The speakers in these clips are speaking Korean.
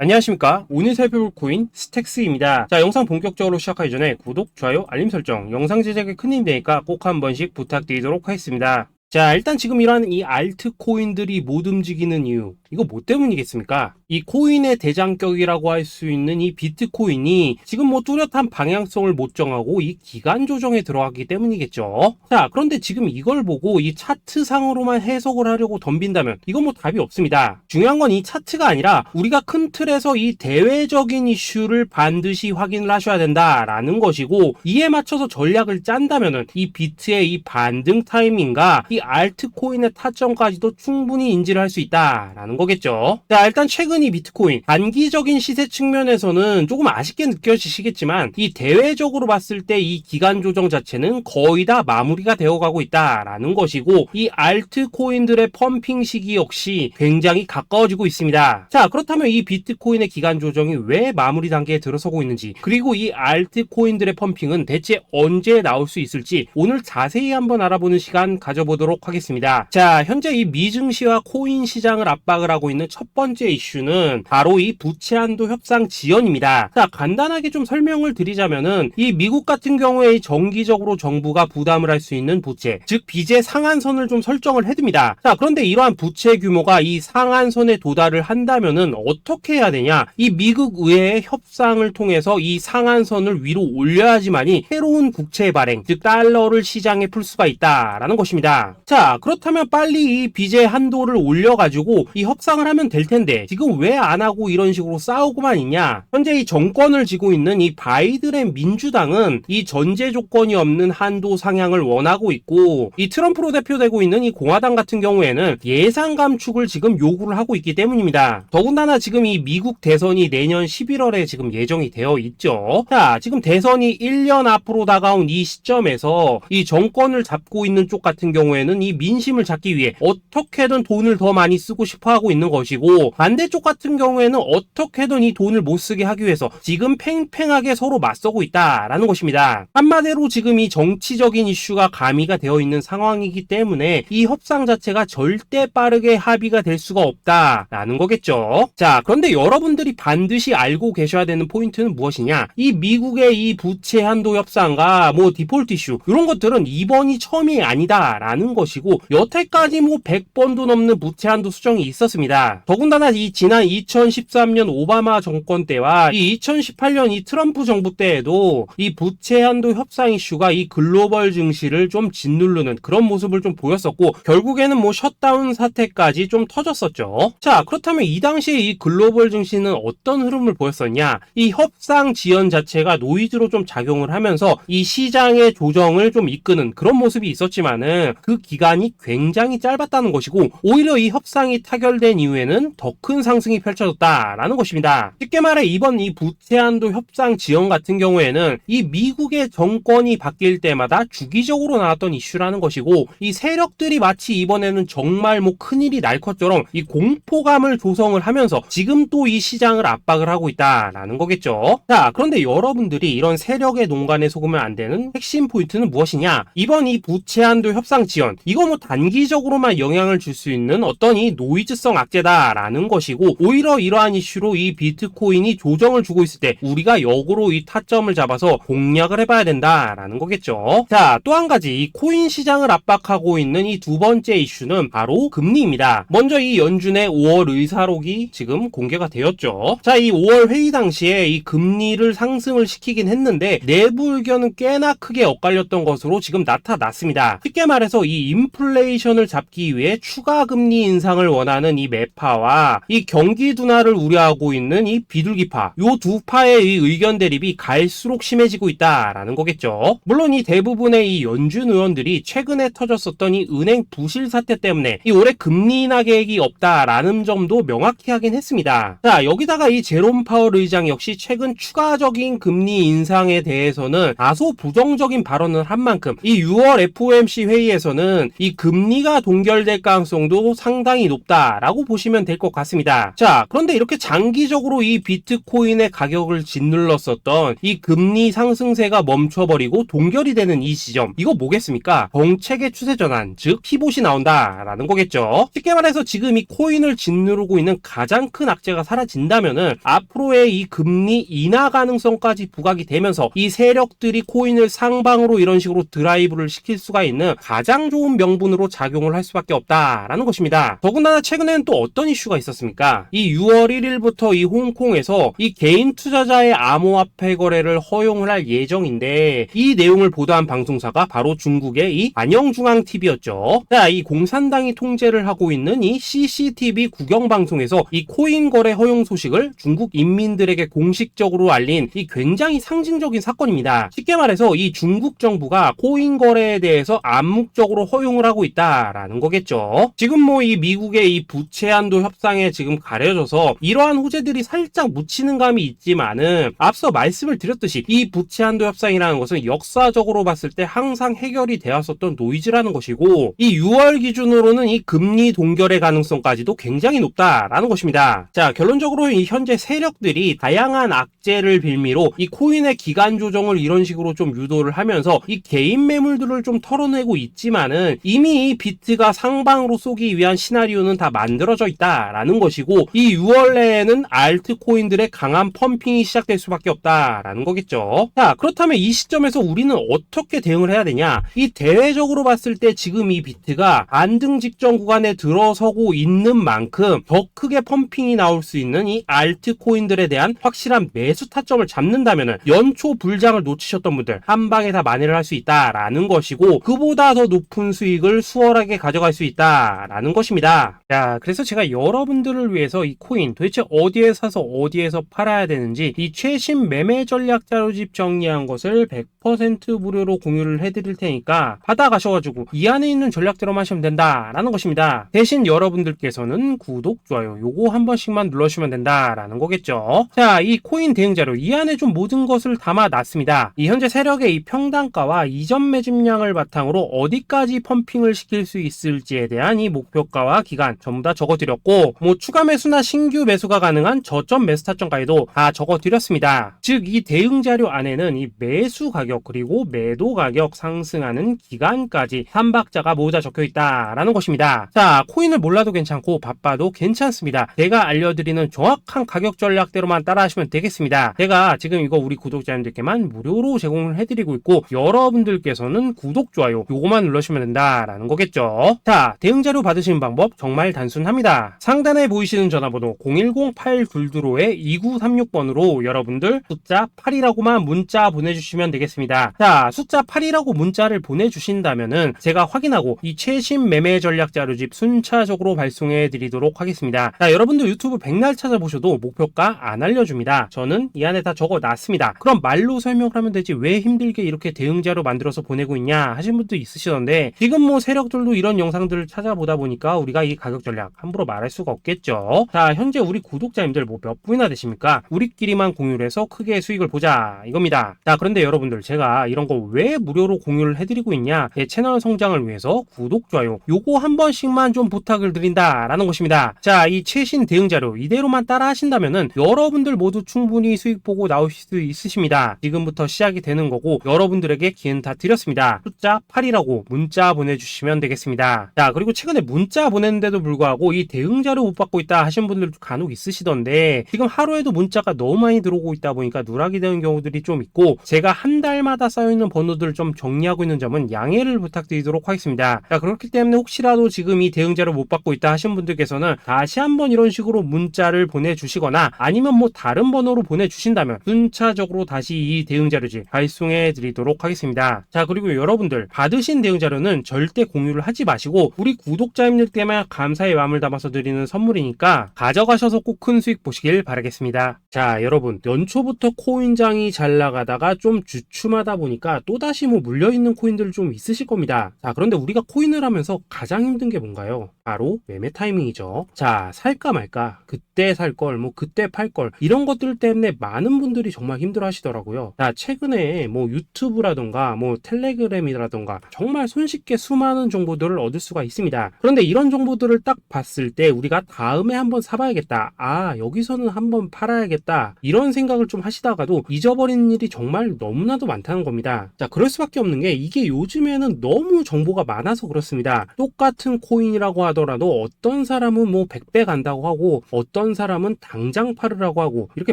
안녕하십니까. 오늘 살펴볼 코인 스택스입니다. 자, 영상 본격적으로 시작하기 전에 구독, 좋아요, 알림 설정, 영상 제작에 큰 힘이 되니까 꼭 한 번씩 부탁드리도록 하겠습니다. 자, 일단 지금 이러한 이 알트 코인들이 못 움직이는 이유, 이거 뭐 때문이겠습니까? 이 코인의 대장격이라고 할 수 있는 이 비트코인이 지금 뭐 뚜렷한 방향성을 못 정하고 이 기간 조정에 들어가기 때문이겠죠. 자, 그런데 지금 이걸 보고 이 차트상으로만 해석을 하려고 덤빈다면 이건 뭐 답이 없습니다. 중요한 건 이 차트가 아니라 우리가 큰 틀에서 이 대외적인 이슈를 반드시 확인을 하셔야 된다라는 것이고, 이에 맞춰서 전략을 짠다면은 이 비트의 이 반등 타이밍과 이 알트코인의 타점까지도 충분히 인지를 할 수 있다라는 거겠죠. 자, 일단 최근 이 비트코인 단기적인 시세 측면에서는 조금 아쉽게 느껴지시겠지만 이 대외적으로 봤을 때 이 기간 조정 자체는 거의 다 마무리가 되어가고 있다라는 것이고, 이 알트코인들의 펌핑 시기 역시 굉장히 가까워지고 있습니다. 자, 그렇다면 이 비트코인의 기간 조정이 왜 마무리 단계에 들어서고 있는지, 그리고 이 알트코인들의 펌핑은 대체 언제 나올 수 있을지 오늘 자세히 한번 알아보는 시간 가져보도록 하겠습니다. 자, 현재 이 미증시와 코인 시장을 압박을 하고 있는 첫 번째 이슈는 바로 이 부채 한도 협상 지연입니다. 자, 간단하게 좀 설명을 드리자면은 이 미국 같은 경우에 정기적으로 정부가 부담을 할 수 있는 부채, 즉 빚의 상한선을 좀 설정을 해둡니다. 자, 그런데 이러한 부채 규모가 이 상한선에 도달을 한다면은 어떻게 해야 되냐? 이 미국 의회의 협상을 통해서 이 상한선을 위로 올려야지만이 새로운 국채 발행, 즉 달러를 시장에 풀 수가 있다라는 것입니다. 자, 그렇다면 빨리 이 빚의 한도를 올려가지고 이 협상을 하면 될 텐데 지금 왜 안 하고 이런 식으로 싸우고만 있냐? 현재 이 정권을 쥐고 있는 이 바이든의 민주당은 이 전제 조건이 없는 한도 상향을 원하고 있고, 이 트럼프로 대표되고 있는 이 공화당 같은 경우에는 예산 감축을 지금 요구를 하고 있기 때문입니다. 더군다나 지금 이 미국 대선이 내년 11월에 지금 예정이 되어 있죠. 자, 지금 대선이 1년 앞으로 다가온 이 시점에서 이 정권을 잡고 있는 쪽 같은 경우에는 이 민심을 잡기 위해 어떻게든 돈을 더 많이 쓰고 싶어 하고 있는 것이고, 반대쪽 같은 경우에는 어떻게든 이 돈을 못 쓰게 하기 위해서 지금 팽팽하게 서로 맞서고 있다라는 것입니다. 한마디로 지금 이 정치적인 이슈가 가미가 되어 있는 상황이기 때문에 이 협상 자체가 절대 빠르게 합의가 될 수가 없다라는 거겠죠. 자, 그런데 여러분들이 반드시 알고 계셔야 되는 포인트는 무엇이냐? 이 미국의 이 부채 한도 협상과 뭐 디폴트 이슈, 이런 것들은 이번이 처음이 아니다라는 것이고, 여태까지 뭐 100번도 넘는 부채 한도 수정이 있었습니다. 더군다나 이 지난 2013년 오바마 정권 때와 이 2018년 이 트럼프 정부 때에도 이 부채 한도 협상 이슈가 이 글로벌 증시를 좀 짓누르는 그런 모습을 좀 보였었고, 결국에는 뭐 셧다운 사태까지 좀 터졌었죠. 자, 그렇다면 이 당시에 이 글로벌 증시는 어떤 흐름을 보였었냐? 이 협상 지연 자체가 노이즈로 좀 작용을 하면서 이 시장의 조정을 좀 이끄는 그런 모습이 있었지만은 그 기간이 굉장히 짧았다는 것이고, 오히려 이 협상이 타결된 이후에는 더 큰 상승이 펼쳐졌다라는 것입니다. 쉽게 말해 이번 이 부채 한도 협상 지연 같은 경우에는 이 미국의 정권이 바뀔 때마다 주기적으로 나왔던 이슈라는 것이고, 이 세력들이 마치 이번에는 정말 뭐 큰일이 날 것처럼 이 공포감을 조성을 하면서 지금 또 이 시장을 압박을 하고 있다라는 거겠죠. 자, 그런데 여러분들이 이런 세력의 농간에 속으면 안 되는 핵심 포인트는 무엇이냐? 이번 이 부채 한도 협상 지연, 이거 뭐 단기적으로만 영향을 줄 수 있는 어떤 이 노이즈성 악재다라는 것이고, 오히려 이러한 이슈로 이 비트코인이 조정을 주고 있을 때 우리가 역으로 이 타점을 잡아서 공략을 해봐야 된다라는 거겠죠. 자, 또 한 가지 이 코인 시장을 압박하고 있는 이 두 번째 이슈는 바로 금리입니다. 먼저 이 연준의 5월 의사록이 지금 공개가 되었죠. 자, 이 5월 회의 당시에 이 금리를 상승을 시키긴 했는데 내부 의견은 꽤나 크게 엇갈렸던 것으로 지금 나타났습니다. 쉽게 말해서 이 인플레이션을 잡기 위해 추가 금리 인상을 원하는 이 매파와 이 경기 둔화를 우려하고 있는 이 비둘기파, 요 두 파의 이 의견 대립이 갈수록 심해지고 있다라는 거겠죠. 물론 이 대부분의 이 연준 의원들이 최근에 터졌었던 이 은행 부실 사태 때문에 이 올해 금리 인하 계획이 없다라는 점도 명확히 하긴 했습니다. 자, 여기다가 이 제롬 파월 의장 역시 최근 추가적인 금리 인상에 대해서는 다소 부정적인 발언을 한 만큼 이 6월 FOMC 회의에서는 이 금리가 동결될 가능성도 상당히 높다라고 보시면 될 것 같습니다. 것입니다. 자, 그런데 이렇게 장기적으로 이 비트코인의 가격을 짓눌렀었던 이 금리 상승세가 멈춰버리고 동결이 되는 이 시점, 이거 뭐겠습니까? 정책의 추세 전환, 즉 피봇이 나온다라는 거겠죠. 쉽게 말해서 지금 이 코인을 짓누르고 있는 가장 큰 악재가 사라진다면은 앞으로의 이 금리 인하 가능성까지 부각이 되면서 이 세력들이 코인을 상방으로 이런 식으로 드라이브를 시킬 수가 있는 가장 좋은 명분으로 작용을 할 수밖에 없다라는 것입니다. 더군다나 최근에는 또 어떤 이슈가 있었습니까? 이 6월 1일부터 이 홍콩에서 이 개인 투자자의 암호화폐 거래를 허용을 할 예정인데, 이 내용을 보도한 방송사가 바로 중국의 이 안영중앙TV였죠. 자, 이 공산당이 통제를 하고 있는 이 CCTV 국영방송에서 이 코인 거래 허용 소식을 중국 인민들에게 공식적으로 알린 이 굉장히 상징적인 사건입니다. 쉽게 말해서 이 중국 정부가 코인 거래에 대해서 암묵적으로 허용을 하고 있다라는 거겠죠. 지금 뭐 이 미국의 이 부채 한도 협상에 지금 가려져서 이러한 호재들이 살짝 묻히는 감이 있지만은, 앞서 말씀을 드렸듯이 이 부채 한도 협상이라는 것은 역사적으로 봤을 때 항상 해결이 되었었던 노이즈라는 것이고, 이 6월 기준으로는 이 금리 동결의 가능성까지도 굉장히 높다라는 것입니다. 자, 결론적으로 이 현재 세력들이 다양한 악재를 빌미로 이 코인의 기간 조정을 이런 식으로 좀 유도를 하면서 이 개인 매물들을 좀 털어내고 있지만은, 이미 이 비트가 상방으로 쏘기 위한 시나리오는 다 만들어져 있다라는 것이고, 이 6월 내에는 알트코인들의 강한 펌핑이 시작될 수밖에 없다라는 거겠죠. 자, 그렇다면 이 시점에서 우리는 어떻게 대응을 해야 되냐? 이 대외적으로 봤을 때 지금 이 비트가 안등 직전 구간에 들어서고 있는 만큼 더 크게 펌핑이 나올 수 있는 이 알트코인들에 대한 확실한 매수 타점을 잡는다면은 연초 불장을 놓치셨던 분들 한 방에 다 만회를 할 수 있다라는 것이고, 그보다 더 높은 수익을 수월하게 가져갈 수 있다라는 것입니다. 자, 그래서 제가 여러분들을 위해서 이 코인 도대체 어디에 사서 어디에서 팔아야 되는지 이 최신 매매 전략 자료집 정리한 것을 100% 무료로 공유를 해드릴 테니까 받아가셔가지고 이 안에 있는 전략대로만 하시면 된다라는 것입니다. 대신 여러분들께서는 구독, 좋아요 요거 한 번씩만 눌러주시면 된다라는 거겠죠. 자, 이 코인 대응 자료 이 안에 좀 모든 것을 담아놨습니다. 이 현재 세력의 이 평단가와 이전 매집량을 바탕으로 어디까지 펌핑을 시킬 수 있을지에 대한 이 목표가와 기간 전부 다 적어드렸고, 뭐 추가 매수나 신규 매수가 가능한 저점 매수 타점까지도 다 적어드렸습니다. 즉 이 대응 자료 안에는 이 매수 가격 그리고 매도 가격 상승하는 기간까지 3박자가 모두 다 적혀있다라는 것입니다. 자, 코인을 몰라도 괜찮고 바빠도 괜찮습니다. 제가 알려드리는 정확한 가격 전략대로만 따라하시면 되겠습니다. 제가 지금 이거 우리 구독자님들께만 무료로 제공을 해드리고 있고, 여러분들께서는 구독, 좋아요 요거만 눌러주시면 된다라는 거겠죠. 자, 대응 자료 받으시는 방법 정말 단순합니다. 상단에 보이시는 전화번호 010-822-2936번으로 여러분들 숫자 8이라고만 문자 보내주시면 되겠습니다. 자, 숫자 8이라고 문자를 보내주신다면은 제가 확인하고 이 최신 매매 전략 자료집 순차적으로 발송해 드리도록 하겠습니다. 자, 여러분들 유튜브 백날 찾아보셔도 목표가 안 알려줍니다. 저는 이 안에 다 적어놨습니다. 그럼 말로 설명을 하면 되지 왜 힘들게 이렇게 대응 자료 만들어서 보내고 있냐 하신 분도 있으시던데, 지금 뭐 세력들도 이런 영상들을 찾아보다 보니까 우리가 이 가격 전략 함부로 말할 수가 없겠죠. 자, 현재 우리 구독자님들 뭐 몇 분이나 되십니까? 우리끼리만 공유를 해서 크게 수익을 보자 이겁니다. 자, 그런데 여러분들 제가 이런 거 왜 무료로 공유를 해드리고 있냐? 제 채널 성장을 위해서 구독, 좋아요 요거 한 번씩만 좀 부탁을 드린다라는 것입니다. 자, 이 최신 대응 자료 이대로만 따라 하신다면은 여러분들 모두 충분히 수익 보고 나오실 수 있으십니다. 지금부터 시작이 되는 거고, 여러분들에게 기회는 다 드렸습니다. 숫자 8이라고 문자 보내주시면 되겠습니다. 자, 그리고 최근에 문자 보냈는데도 불구하고 이 대응 자료 못 받고 있다 하신 분들도 간혹 있으시던데, 지금 하루에도 문자가 너무 많이 들어오고 있다 보니까 누락이 되는 경우들이 좀 있고, 제가 한 달마다 쌓여있는 번호들을 좀 정리하고 있는 점은 양해를 부탁드리도록 하겠습니다. 자, 그렇기 때문에 혹시라도 지금 이 대응 자료 못 받고 있다 하신 분들께서는 다시 한번 이런 식으로 문자를 보내주시거나 아니면 뭐 다른 번호로 보내주신다면 순차적으로 다시 이 대응 자료집 발송해 드리도록 하겠습니다. 자, 그리고 여러분들 받으신 대응 자료는 절대 공유를 하지 마시고 우리 구독자님들께만 감사의 마음을 담아서 드리는 선물이니까 가져가셔서 꼭 큰 수익 보시길 바라겠습니다. 자, 여러분 연초부터 코인장이 잘 나가다가 좀 주춤 주춤하다 보니까 또다시 뭐 물려있는 코인들 좀 있으실 겁니다. 자, 그런데 우리가 코인을 하면서 가장 힘든 게 뭔가요? 바로 매매 타이밍이죠. 자, 살까 말까, 그때 살 걸, 뭐 그때 팔 걸, 이런 것들 때문에 많은 분들이 정말 힘들어 하시더라고요. 자, 최근에 뭐 유튜브라던가 뭐 텔레그램이라던가 정말 손쉽게 수많은 정보들을 얻을 수가 있습니다. 그런데 이런 정보들을 딱 봤을 때 우리가 다음에 한번 사봐야겠다, 아 여기서는 한번 팔아야겠다, 이런 생각을 좀 하시다가도 잊어버리는 일이 정말 너무나도 많다는 겁니다. 자, 그럴 수밖에 없는 게 이게 요즘에는 너무 정보가 많아서 그렇습니다. 똑같은 코인이라고 하더라도 어떤 사람은 뭐 100배 간다고 하고 어떤 사람은 당장 팔으라고 하고, 이렇게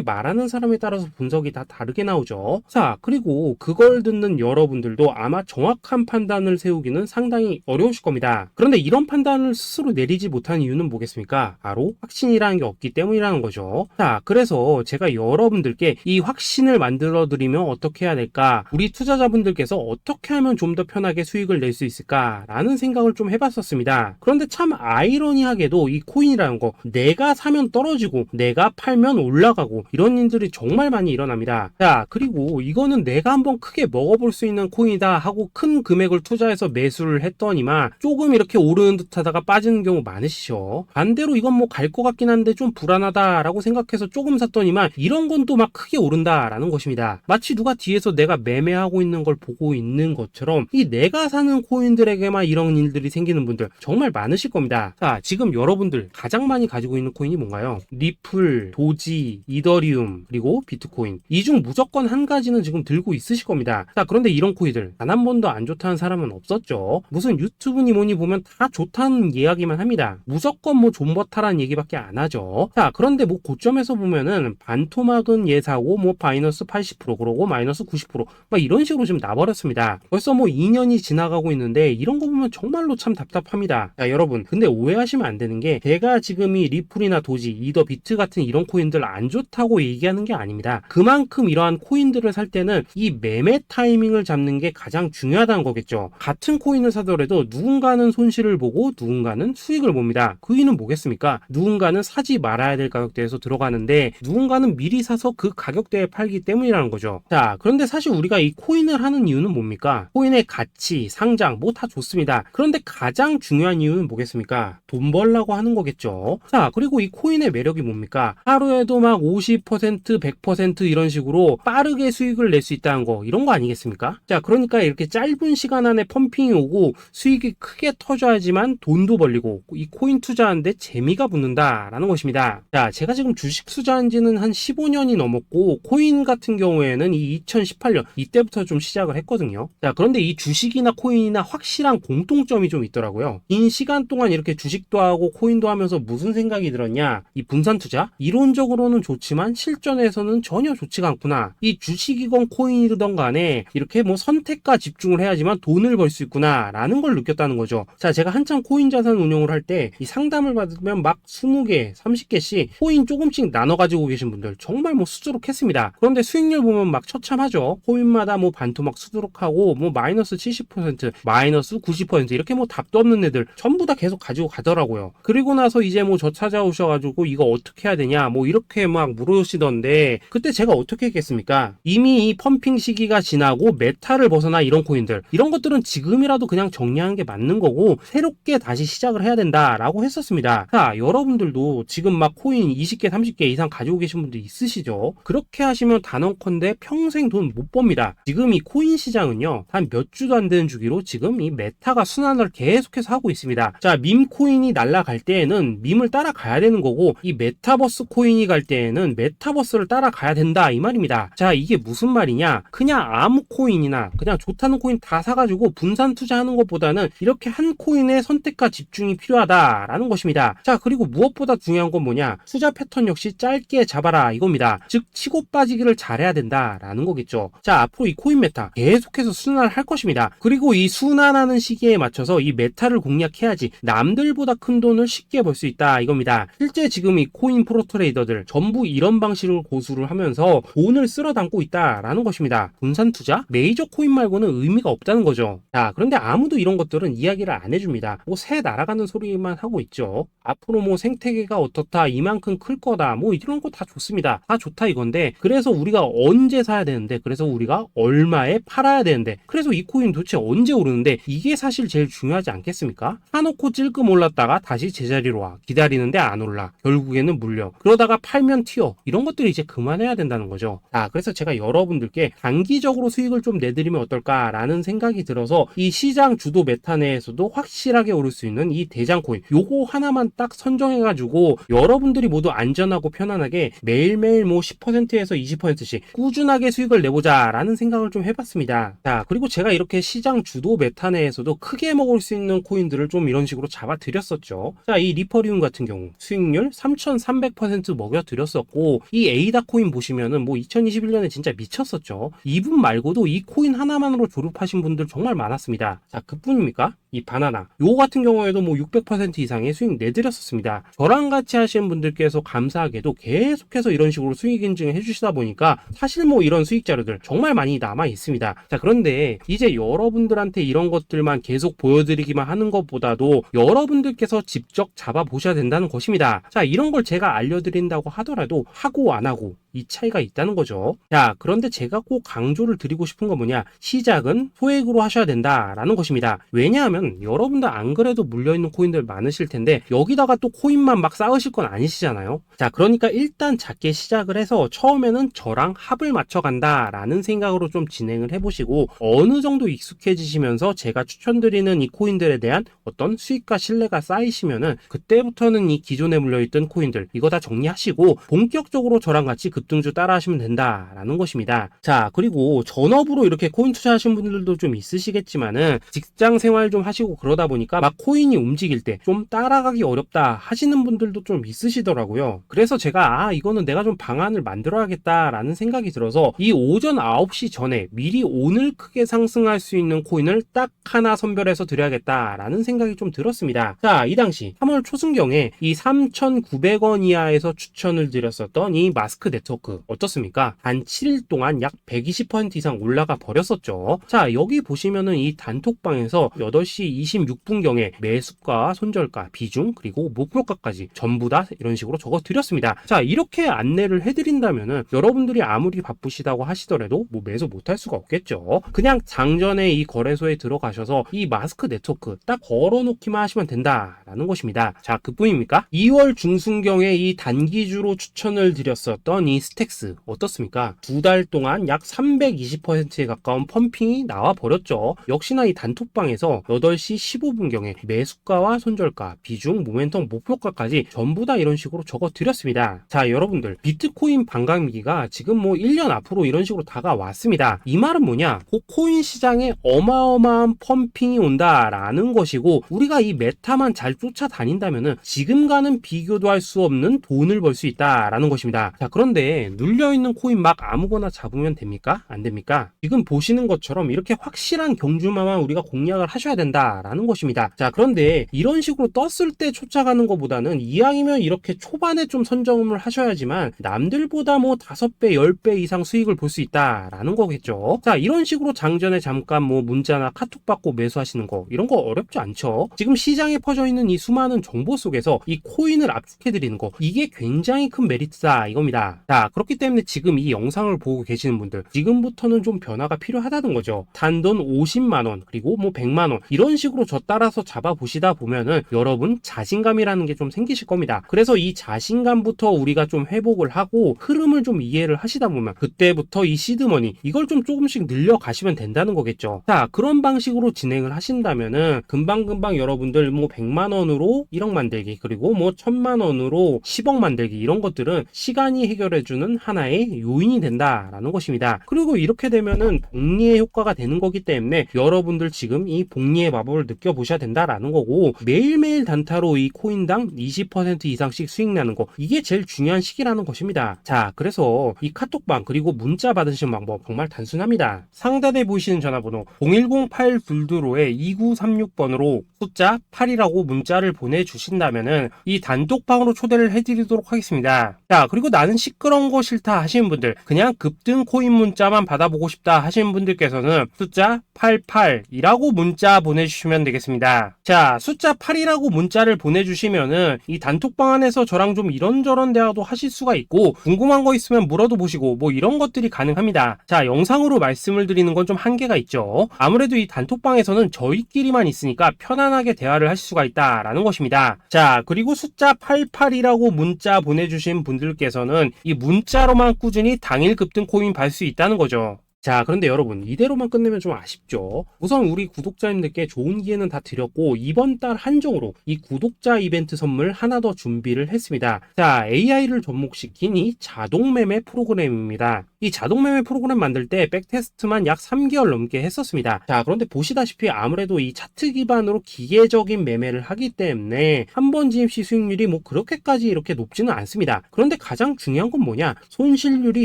말하는 사람에 따라서 분석이 다 다르게 나오죠. 자, 그리고 그걸 듣는 여러분들도 아마 정확한 판단을 세우기는 상당히 어려우실 겁니다. 그런데 이런 판단을 스스로 내리지 못한 이유는 뭐겠습니까? 바로 확신이라는 게 없기 때문이라는 거죠. 자, 그래서 제가 여러분들께 이 확신을 만들어 드리면 어떻게 해야 될까, 우리 투자자분들께서 어떻게 하면 좀 더 편하게 수익을 낼 수 있을까 라는 생각을 좀 해봤었습니다. 그런데 참 아이러니하게도 이 코인이라는 거, 내가 사면 떨어지고 내가 팔면 올라가고 이런 일들이 정말 많이 일어납니다. 자, 그리고 이거는 내가 한번 크게 먹어볼 수 있는 코인이다 하고 큰 금액을 투자해서 매수를 했더니만 조금 이렇게 오르는 듯 하다가 빠지는 경우 많으시죠. 반대로 이건 뭐 갈 것 같긴 한데 좀 불안하다 라고 생각해서 조금 샀더니만 이런 건 또 막 크게 오른다 라는 것입니다. 마치 누가 뒤에서 내가 매매하고 있는 걸 보고 있는 것처럼 이 내가 사는 코인들에게만 이런 일들이 생기는 분들 정말 많으실 겁니다. 자, 지금 여러분들 가장 많이 가지고 있는 코인이 뭔가요? 리플, 도지, 이더리움, 그리고 비트코인. 이 중 무조건 한 가지는 지금 들고 있으실 겁니다. 자, 그런데 이런 코인들 단 한 번도 안 좋다는 사람은 없었죠. 무슨 유튜브니 뭐니 보면 다 좋다는 이야기만 합니다. 무조건 뭐 존버타라는 얘기밖에 안 하죠. 자, 그런데 뭐 고점에서 보면은 반토막은 예사고 뭐 마이너스 80% 그러고 마이너스 90%막 이런 식으로 지금 나버렸습니다. 벌써 뭐 2년이 지나가고 있는데 이런 거 보면 정말로 참 답답합니다. 자, 여러분, 근데 오해하시면 안 되는 게 제가 지금 이 리플이나 도지, 이더, 비트 같은 이런 코인들 안 좋다고 얘기하는 게 아닙니다. 그만큼 이러한 코인들을 살 때는 이 매매 타이밍을 잡는 게 가장 중요하다는 거겠죠. 같은 코인을 사더라도 누군가는 손실을 보고 누군가는 수익을 봅니다. 그 이유는 뭐겠습니까? 누군가는 사지 말아야 될 가격대에서 들어가는데 누군가는 미리 사서 그 가격대에 팔기 때문이라는 거죠. 자, 그런데 사실 우리가 이 코인을 하는 이유는 뭡니까? 코인의 가치, 상장 뭐 다 좋습니다. 그런데 가장 중요한 이유는 뭐겠습니까? 돈 벌라고 하는 거겠죠. 자, 그리고 이 코인의 매력이 뭡니까? 하루에도 막 50%, 100% 이런 식으로 빠르게 수익을 낼 수 있다는 거, 이런 거 아니겠습니까? 자, 그러니까 이렇게 짧은 시간 안에 펌핑이 오고 수익이 크게 터져야지만 돈도 벌리고 이 코인 투자하는데 재미가 붙는다라는 것입니다. 자, 제가 지금 주식 투자한 지는 한 15년이 넘었고 코인 같은 경우에는 이 2018년 이때부터 좀 시작을 했거든요. 자, 그런데 이 주식이나 코인이나 확실한 공통점이 좀 있더라고요. 긴 시간 동안 이렇게 주식도 하고 코인도 하면서 무슨 생각이 들었냐? 이 분산 투자? 이론적으로는 좋지만 실전에서는 전혀 좋지가 않구나. 이 주식이건 코인이든 간에 이렇게 뭐 선택과 집중을 해야지만 돈을 벌 수 있구나 라는 걸 느꼈다는 거죠. 자, 제가 한참 코인 자산 운용을 할 때 이 상담을 받으면 막 20개, 30개씩 코인 조금씩 나눠 가지고 계신 분들 정말 뭐 수두룩했습니다. 그런데 수익률 보면 막 처참하죠. 코인마다 뭐 반토막 수두룩하고 뭐 마이너스 70%, 마이너스 90% 이렇게 뭐 답도 없는 애들 전부 다 계속 가지고 가더라고요. 그리고 나서 이제 뭐 저 찾아오셔가지고 이거 어떻게 해야 되냐 뭐 이렇게 막 물으시던데 그때 제가 어떻게 했겠습니까? 이미 이 펌핑 시기가 지나고 메타를 벗어나 이런 코인들, 이런 것들은 지금이라도 그냥 정리하는 게 맞는 거고 새롭게 다시 시작을 해야 된다라고 했었습니다. 자, 여러분들도 지금 막 코인 20개, 30개 이상 가지고 계신 분들 있으시죠? 그렇게 하시면 단언컨대 평생 돈 못 법니다. 지금 이 코인 시장은요, 한 몇 주도 안 되는 주기로 지금 이 메타가 순환을 계속해서 하고 있습니다. 자, 밈 코인이 날아갈 때에는 밈을 따라가야 되는 거고 이 메타버스 코인이 갈 때에는 메타버스를 따라가야 된다 이 말입니다. 자, 이게 무슨 말이냐? 그냥 아무 코인이나 그냥 좋다는 코인 다 사가지고 분산 투자하는 것보다는 이렇게 한 코인에 선택과 집중이 필요하다라는 것입니다. 자, 그리고 무엇보다 중요한 건 뭐냐? 투자 패턴 역시 짧게 잡아라 이겁니다. 즉 치고 빠지기를 잘해야 된다라는 거겠죠. 자, 앞으로 이 코인 메타 계속해서 순환을 할 것입니다. 그리고 이 순환하는 시기에 맞춰서 이 메타를 공략해야지 남들보다 큰 돈을 쉽게 벌 수 있다 이겁니다. 실제 지금 이 코인 프로 트레이더들 전부 이런 방식으로 고수를 하면서 돈을 쓸어 담고 있다라는 것입니다. 분산 투자? 메이저 코인 말고는 의미가 없다는 거죠. 자, 그런데 아무도 이런 것들은 이야기를 안 해줍니다. 뭐 새 날아가는 소리만 하고 있죠. 앞으로 뭐 생태계가 어떻다, 이만큼 클 거다, 뭐 이런 거 다 좋습니다. 다 좋다 이건데 그래서 우리가 언제 사야 되는데, 그래서 우리가 우리가 얼마에 팔아야 되는데, 그래서 이 코인 도대체 언제 오르는데, 이게 사실 제일 중요하지 않겠습니까? 사놓고 찔끔 올랐다가 다시 제자리로 와, 기다리는데 안 올라, 결국에는 물려, 그러다가 팔면 튀어, 이런 것들이 이제 그만해야 된다는 거죠. 그래서 제가 여러분들께 단기적으로 수익을 좀 내드리면 어떨까라는 생각이 들어서 이 시장 주도 메타 내에서도 확실하게 오를 수 있는 이 대장 코인, 요거 하나만 딱 선정해가지고 여러분들이 모두 안전하고 편안하게 매일매일 뭐 10%에서 20%씩 꾸준하게 수익을 내보자 라는 생각을 좀 해봤습니다. 자, 그리고 제가 이렇게 시장 주도 메타 내에서도 크게 먹을 수 있는 코인들을 좀 이런 식으로 잡아드렸었죠. 자, 이 리퍼리움 같은 경우 수익률 3300% 먹여드렸었고, 이 에이다 코인 보시면은 뭐 2021년에 진짜 미쳤었죠. 이분 말고도 이 코인 하나만으로 졸업하신 분들 정말 많았습니다. 자, 그뿐입니까? 이 바나나 요 같은 경우에도 뭐 600% 이상의 수익 내드렸었습니다. 저랑 같이 하시는 분들께서 감사하게도 계속해서 이런 식으로 수익 인증을 해주시다 보니까 사실 뭐 이런 수익 자료들 정말 많이 남아 있습니다. 자, 그런데 이제 여러분들한테 이런 것들만 계속 보여드리기만 하는 것보다도 여러분들께서 직접 잡아보셔야 된다는 것입니다. 자, 이런 걸 제가 알려드린다고 하더라도 하고 안 하고 이 차이가 있다는 거죠. 자, 그런데 제가 꼭 강조를 드리고 싶은 건 뭐냐, 시작은 소액으로 하셔야 된다라는 것입니다. 왜냐하면 여러분들 안 그래도 물려있는 코인들 많으실 텐데 여기다가 또 코인만 막 쌓으실 건 아니시잖아요. 자, 그러니까 일단 작게 시작을 해서 처음에는 저랑 합을 맞춰 간다라는 생각으로 좀 진행을 해보시고, 어느 정도 익숙해지시면서 제가 추천드리는 이 코인들에 대한 어떤 수익과 신뢰가 쌓이시면은 그때부터는 이 기존에 물려있던 코인들 이거 다 정리하시고 본격적으로 저랑 같이 급등주 따라 하시면 된다라는 것입니다. 자, 그리고 전업으로 이렇게 코인 투자하신 분들도 좀 있으시겠지만은 직장 생활 좀 하시고 그러다 보니까 막 코인이 움직일 때 좀 따라가기 어렵다 하시는 분들도 좀 있으시더라고요. 그래서 제가 이거는 내가 좀 방안을 만들어야겠다라는 생각이 들어서 이 오전 9시 전에 미리 오늘 크게 상승할 수 있는 코인을 딱 하나 선별해서 드려야겠다라는 생각이 좀 들었습니다. 자, 이 당시 3월 초순경에 이 3,900원 이하에서 추천을 드렸었던 이 마스크 네트워크 어떻습니까? 단 7일 동안 약 120% 이상 올라가 버렸었죠. 자, 여기 보시면은 이 단톡방에서 8시 26분경에 매수가, 손절가, 비중, 그리고 목표가까지 전부 다 이런 식으로 적어 드렸습니다. 자, 이렇게 안내를 해드린다면은 여러분들이 아무리 바쁘시다고 하시더라도 뭐 매수 못할 수가 없겠죠. 그냥 장전에 이 거래소에 들어가셔서 이 마스크 네트워크 딱 걸어놓기만 하시면 된다라는 것입니다. 자, 그뿐입니까? 2월 중순경에 이 단기주로 추천을 드렸었던 이 스택스 어떻습니까? 2달 동안 약 320%에 가까운 펌핑이 나와 버렸죠. 역시나 이 단톡방에서 8시 15분경에 매수가와 손절가, 비중, 모멘텀, 목표가까지 전부 다 이런 식으로 적어 드렸습니다. 자, 여러분들 비트코인 반감기가 지금 뭐 1년 앞으로 이런 식으로 다가왔습니다. 이 말은 뭐냐? 코인 시장에 어마어마한 펌핑이 온다라는 것이고, 우리가 이 메타만 잘 쫓아다닌다면은 지금과는 비교도 할 수 없는 돈을 벌 수 있다라는 것입니다. 자, 그런데 눌려있는 코인 막 아무거나 잡으면 됩니까? 안 됩니까? 지금 보시는 것처럼 이렇게 확실한 경주마만 우리가 공략을 하셔야 된다라는 것입니다. 자, 그런데 이런 식으로 떴을 때 쫓아가는 것보다는 이왕이면 이렇게 초반에 좀 선점을 하셔야지만 남들보다 뭐 5배, 10배 이상 수익을 볼 수 있다라는 거겠죠. 자, 이런 식으로 장전에 잠깐 뭐 문자나 카톡 받고 매수하시는 거 이런 거 어렵지 않죠. 지금 시장에 퍼져 있는 이 수많은 정보 속에서 이 코인을 압축해드리는 거, 이게 굉장히 큰 메리트다 이겁니다. 자, 그렇기 때문에 지금 이 영상을 보고 계시는 분들 지금부터는 좀 변화가 필요하다는 거죠. 단돈 50만원 그리고 뭐 100만원 이런 식으로 저 따라서 잡아보시다 보면은 여러분 자신감이라는 게 좀 생기실 겁니다. 그래서 이 자신감부터 우리가 좀 회복을 하고 흐름을 좀 이해를 하시다 보면 그때부터 이 시드머니 이걸 좀 조금씩 늘려가시면 된다는 거겠죠. 자, 그런 방식으로 진행을 하신다면은 금방금방 여러분들 뭐 100만원으로 1억 만들기, 그리고 뭐 1000만원으로 10억 만들기, 이런 것들은 시간이 해결해주는 하나의 요인이 된다라는 것입니다. 그리고 이렇게 되면은 복리의 효과가 되는 거기 때문에 여러분들 지금 이 복리의 마법을 느껴보셔야 된다라는 거고, 매일매일 단타로 이 코인당 20% 이상씩 수익 나는 거, 이게 제일 중요한 시기라는 것입니다. 자, 그래서 이 카톡방 그리고 문자 받으시는 방법 정말 단순합니다. 상단에 보이시는 전화번호 010-822-2936번으로 말고 숫자 8이라고 문자를 보내주신다면은 이 단톡방으로 초대를 해드리도록 하겠습니다. 자, 그리고 나는 시끄러운 거 싫다 하시는 분들, 그냥 급등 코인 문자만 받아보고 싶다 하시는 분들께서는 숫자 88이라고 문자 보내주시면 되겠습니다. 자, 숫자 8이라고 문자를 보내주시면은 이 단톡방 안에서 저랑 좀 이런저런 대화도 하실 수가 있고, 궁금한 거 있으면 물어도 보시고 뭐 이런 것들이 가능합니다. 자, 영상으로 말씀을 드리는 건 좀 한계가 있죠. 아무래도 이 단톡방에서는 저희끼리만 있으니까 편안하게 대화를 할 수가 있다라는 것입니다. 자, 그리고 숫자 88이라고 문자 보내주신 분들께서는 이 문자로만 꾸준히 당일 급등 코인 받을 수 있다는 거죠. 자, 그런데 여러분, 이대로만 끝내면 좀 아쉽죠. 우선 우리 구독자님들께 좋은 기회는 다 드렸고, 이번 달 한정으로 이 구독자 이벤트 선물 하나 더 준비를 했습니다. 자, AI를 접목시킨 이 자동매매 프로그램입니다. 이 자동매매 프로그램 만들 때 백테스트만 약 3개월 넘게 했었습니다. 자, 그런데 보시다시피 아무래도 이 차트 기반으로 기계적인 매매를 하기 때문에 한 번 진입 시 수익률이 뭐 그렇게까지 이렇게 높지는 않습니다. 그런데 가장 중요한 건 뭐냐? 손실률이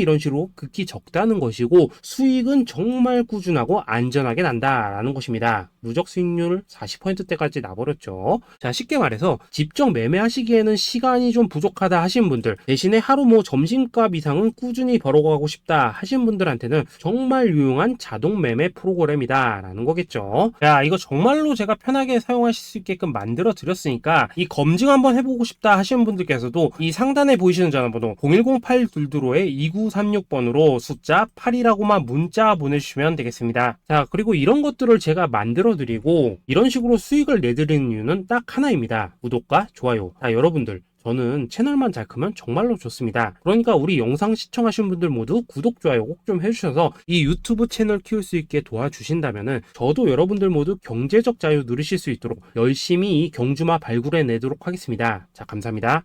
이런 식으로 극히 적다는 것이고, 수익은 정말 꾸준하고 안전하게 난다라는 것입니다. 누적 수익률 40%대까지 나버렸죠. 자, 쉽게 말해서 직접 매매하시기에는 시간이 좀 부족하다 하시는 분들, 대신에 하루 뭐 점심값 이상은 꾸준히 벌어가고 싶다 하시는 분들한테는 정말 유용한 자동 매매 프로그램이다라는 거겠죠. 자, 이거 정말로 제가 편하게 사용하실 수 있게끔 만들어 드렸으니까 이 검증 한번 해보고 싶다 하시는 분들께서도 이 상단에 보이시는 전화번호 010-8222-2936번으로 숫자 8이라고만 문자 보내주시면 되겠습니다. 자, 그리고 이런 것들을 제가 만들어 드리고 이런 식으로 수익을 내드리는 이유는 딱 하나입니다. 구독과 좋아요. 자, 여러분들, 저는 채널만 잘 크면 정말로 좋습니다. 그러니까 우리 영상 시청하신 분들 모두 구독, 좋아요 꼭 좀 해주셔서 이 유튜브 채널 키울 수 있게 도와주신다면은 저도 여러분들 모두 경제적 자유 누리실 수 있도록 열심히 이 경주마 발굴해 내도록 하겠습니다. 자, 감사합니다.